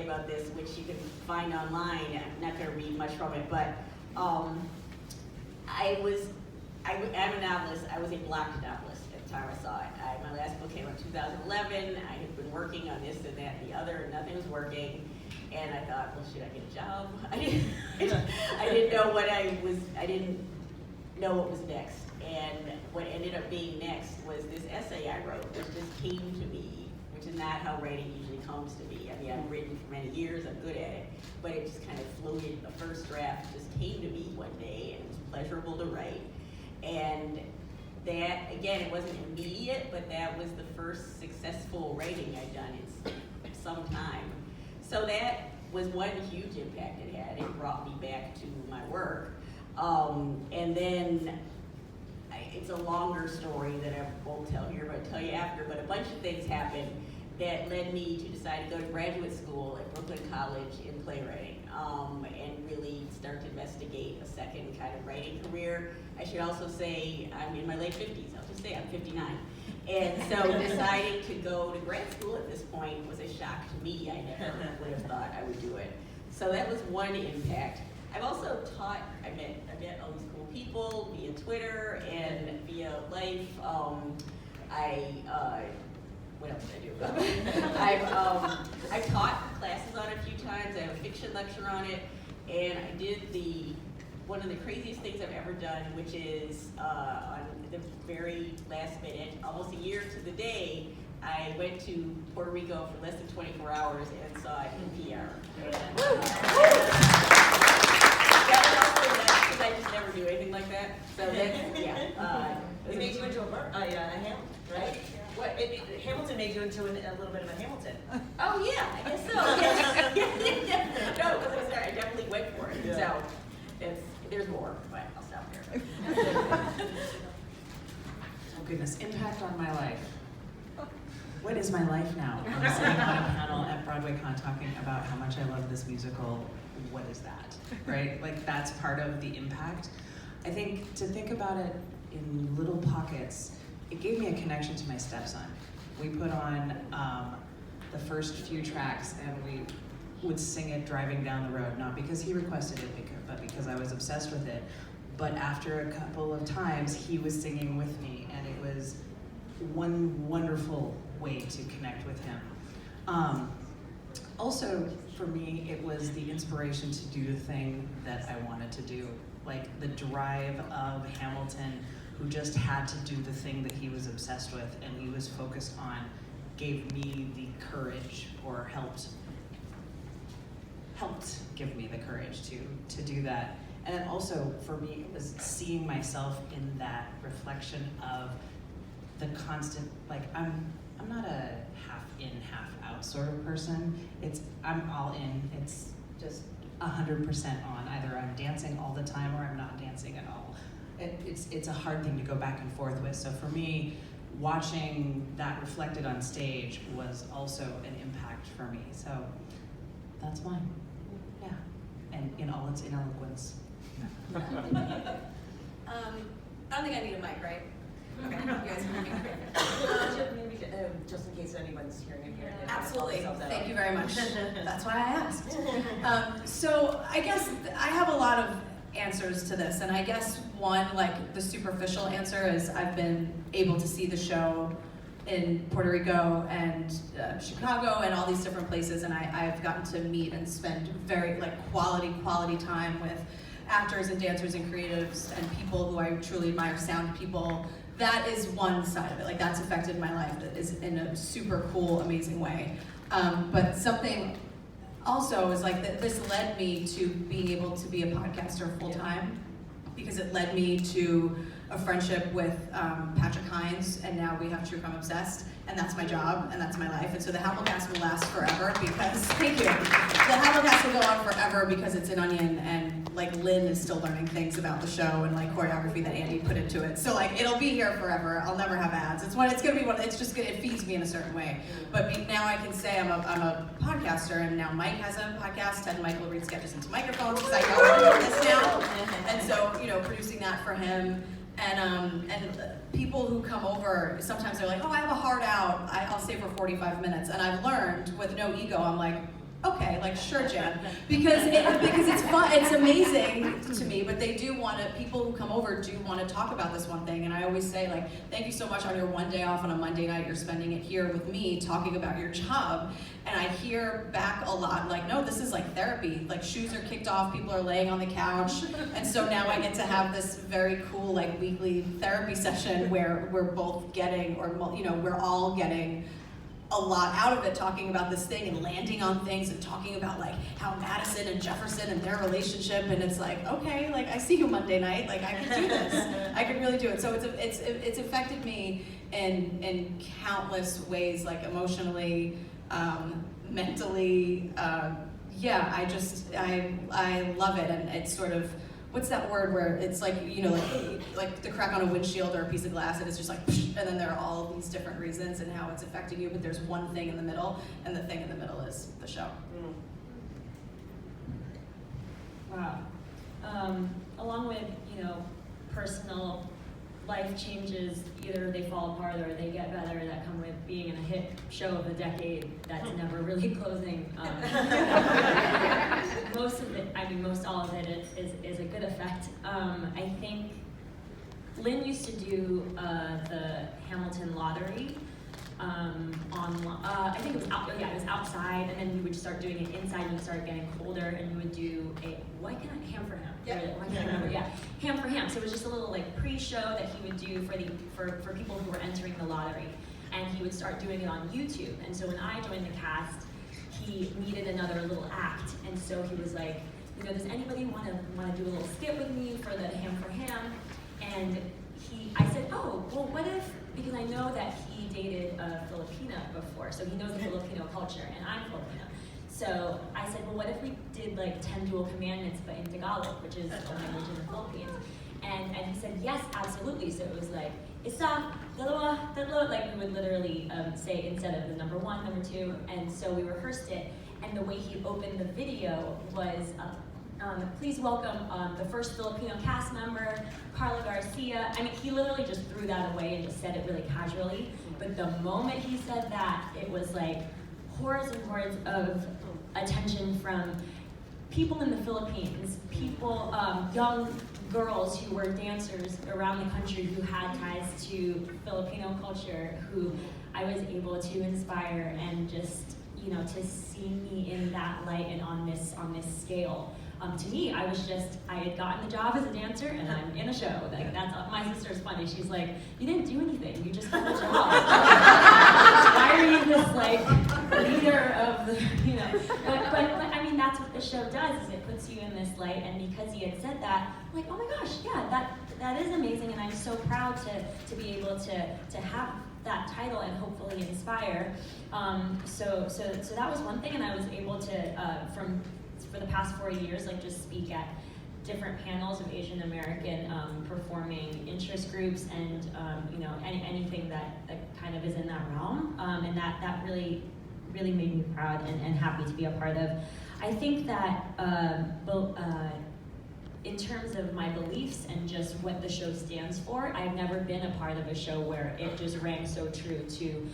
about this, which you can find online. I'm not going to read much from it, but I'm a novelist. I was a blocked novelist at the time I saw it. My last book came out in 2011. I had been working on this and that and the other, and nothing was working. And I thought, well, should I get a job? I didn't know what I didn't know what was next. And what ended up being next was this essay I wrote, which just came to me, which is not how writing usually comes to me. I mean, I've written for many years, I'm good at it, but it just kind of floated. The first draft just came to me one day, and it was pleasurable to write. And that, again, it wasn't immediate, but that was the first successful writing I'd done in some time. So that was one huge impact it had. It brought me back to my work. And then, it's a longer story that I won't tell here, but I'll tell you after, but a bunch of things happened that led me to decide to go to graduate school at Brooklyn College in playwriting, and really start to investigate a second kind of writing career. I should also say I'm in my late 50s. I'll just say I'm 59. And so deciding to go to grad school at this point was a shock to me. I never would have thought I would do it. So that was one impact. I've also taught, I met all these cool people via Twitter and via life. What else did I do? I've taught classes on it a few times. I have a fiction lecture on it, and I did one of the craziest things I've ever done, which is on the very last minute, almost a year to the day, I went to Puerto Rico for less than 24 hours and saw it in PR. That was also nuts, because I just never do anything like that. So that's, yeah. It made you into a Hamilton, right? What? Hamilton made you into a little bit of a Hamilton. Oh yeah, I guess so. Yeah. No, because I definitely went for it. Yeah. So there's more, but I'll stop there. Oh goodness, impact on my life. What is my life now? I'm sitting on a panel at Broadway Con talking about how much I love this musical. What is that, right? Like, that's part of the impact. I think to think about it in little pockets, it gave me a connection to my stepson. We put on the first few tracks, and we would sing it driving down the road, not because he requested it, but because I was obsessed with it. But after a couple of times, he was singing with me, and it was one wonderful way to connect with him. Also, for me, it was the inspiration to do the thing that I wanted to do. Like the drive of Hamilton, who just had to do the thing that he was obsessed with and he was focused on, gave me the courage, or helped give me the courage to do that. And then also, for me, it was seeing myself in that reflection of the constant, like, I'm not a half in, half out sort of person. I'm all in. It's just 100% on. Either I'm dancing all the time or I'm not dancing at all. It's a hard thing to go back and forth with. So for me, watching that reflected on stage was also an impact for me. So that's mine. Yeah, and in all its ineloquence. I don't think I need a mic, right? Okay, you guys can hear me. Just in case anyone's hearing it here. Absolutely, thank you very much. That's why I asked. So I guess I have a lot of answers to this, and I guess one, like the superficial answer, is I've been able to see the show in Puerto Rico and Chicago and all these different places, and I've gotten to meet and spend very quality time with actors and dancers and creatives and people who I truly admire, sound people. That is one side of it. Like, that's affected my life. That is in a super cool, amazing way. But something also is like that this led me to being able to be a podcaster full time, because it led me to a friendship with Patrick Hines, and now we have True Crime Obsessed, and that's my job, and that's my life. And so the Havelcast will last forever because, thank you. The Havelcast will go on forever because it's an onion, and like Lynn is still learning things about the show and like choreography that Andy put into it. So like it'll be here forever. I'll never have ads. It feeds me in a certain way. But now I can say I'm a podcaster, and now Mike has a podcast, and Michael reads sketches into microphones because I know how to do this now. And so, producing that for him. And people who come over, sometimes they're like, oh, I have a hard out, I'll stay for 45 minutes. And I've learned, with no ego, I'm like, okay, okay, like sure, Jan, because it's fun, it's amazing to me. But they do want to. People who come over do want to talk about this one thing, and I always say like, thank you so much on your one day off on a Monday night. You're spending it here with me talking about your job, and I hear back a lot like, no, this is like therapy. Like shoes are kicked off, people are laying on the couch, and so now I get to have this very cool like weekly therapy session where we're both getting, or we're all getting a lot out of it, talking about this thing and landing on things and talking about like how Madison and Jefferson and their relationship, and it's like, okay, like I see you Monday night, like I can do this, I can really do it. So it's affected me in countless ways, like emotionally, mentally, yeah, I love it, and it's sort of, what's that word where it's like, like the crack on a windshield or a piece of glass, and it's just like, and then there are all these different reasons and how it's affecting you, but there's one thing in the middle, and the thing in the middle is the show. Wow. Along with, personal life changes, either they fall apart or they get better, that come with being in a hit show of the decade that's never really closing. Most all of it is a good effect. I think Lynn used to do the Hamilton lottery I think it was it was outside, and then you would start doing it inside, and it started getting colder, and you would do ham for ham. Yeah. Why can't I remember? Yeah, ham for ham. So it was just a little like pre-show that he would do for people who were entering the lottery, and he would start doing it on YouTube. And so when I joined the cast, he needed another little act, and so he was like, does anybody want to do a little skit with me for the ham for ham? And I said, oh, well, what if, because I know that he dated a Filipina before, so he knows the Filipino culture, and I'm Filipino. So I said, well, what if we did like 10 dual commandments, but in Tagalog, which is the language in the Philippines? And he said, yes, absolutely. So it was like, isa, dalawa, tatlo, like we would literally say instead of the number 1, number 2. And so we rehearsed it, and the way he opened the video was, please welcome the first Filipino cast member, Carla Garcia. I mean, he literally just threw that away and just said it really casually. But the moment he said that, it was like hordes and hordes of attention from people in the Philippines, people, young girls who were dancers around the country who had ties to Filipino culture, who I was able to inspire, and just, to see me in that light and on this scale. To me, I had gotten the job as a dancer, and I'm in a show. Like, that's my sister's funny. She's like, you didn't do anything. You just got the job. Why are you this like leader of the, But I mean, that's what the show does. Is it puts you in this light. And because he had said that, I'm like, oh my gosh, yeah, that is amazing, and I'm so proud to be able to have that title and hopefully inspire. So that was one thing, and I was able to for the past 4 years, like just speak at different panels of Asian American performing interest groups, and anything that kind of is in that realm, and that really made me proud and happy to be a part of. I think that in terms of my beliefs and just what the show stands for, I've never been a part of a show where it just rang so true to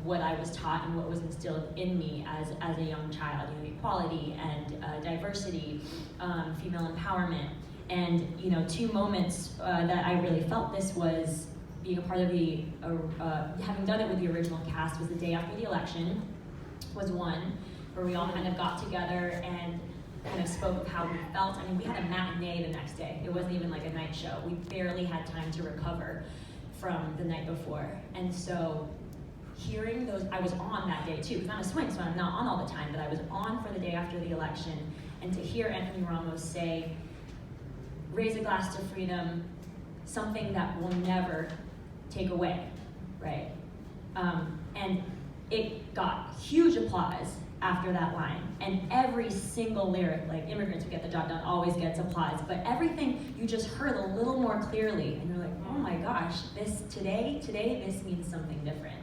what I was taught and what was instilled in me as a young child. Equality and diversity, female empowerment. And 2 moments that I really felt this was being a part of the, having done it with the original cast, was the day after the election, was one, where we all kind of got together and kind of spoke of how we felt. I mean, we had a matinee the next day. It wasn't even like a night show. We barely had time to recover from the night before. And so hearing those, I was on that day too. It's not a swing, so I'm not on all the time, but I was on for the day after the election. And to hear Anthony Ramos say, raise a glass to freedom, something that will never take away, right? And it got huge applause after that line. And every single lyric, like immigrants who get the job done always gets applause, but everything you just heard a little more clearly, and you're like, oh my gosh, today this means something different.